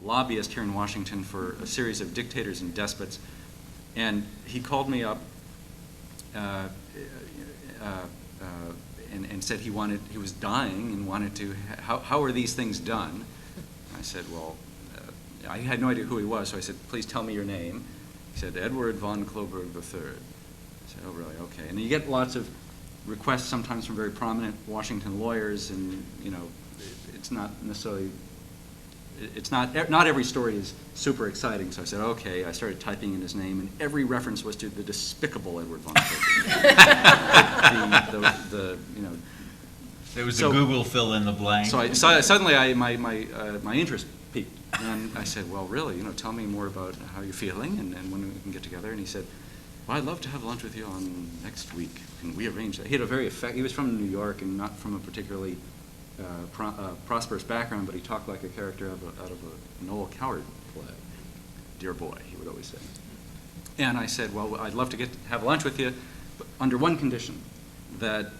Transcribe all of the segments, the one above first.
lobbyist here in Washington for a series of dictators and despots, and he called me up and said he was dying and wanted to, how are these things done? I said, well, I had no idea who he was, so I said, please tell me your name. He said, Edward von Kloberg III. I said, oh, really? Okay. And you get lots of requests sometimes from very prominent Washington lawyers, and, you know, it's not necessarily, not every story is super exciting. So I said, okay. I started typing in his name, and every reference was to the despicable Edward von Kloberg. You know. There was a Google fill in the blank. So suddenly my interest peaked, and I said, well, really, you know, tell me more about how you're feeling and when we can get together. And he said, well, I'd love to have lunch with you on next week. Can we arrange that? He had a very he was from New York and not from a particularly prosperous background, but he talked like a character out of a Noel Coward play. Dear boy, he would always say. And I said, well, I'd love to have lunch with you, but under one condition, that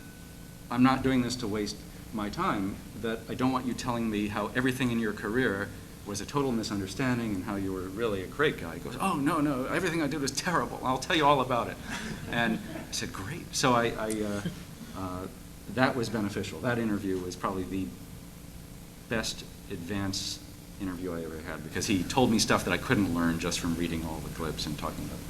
I'm not doing this to waste my time, that I don't want you telling me how everything in your career was a total misunderstanding and how you were really a great guy. He goes, oh, no, everything I did was terrible. I'll tell you all about it. And I said, great. So that was beneficial. That interview was probably the best advance interview I ever had, because he told me stuff that I couldn't learn just from reading all the clips and talking about it.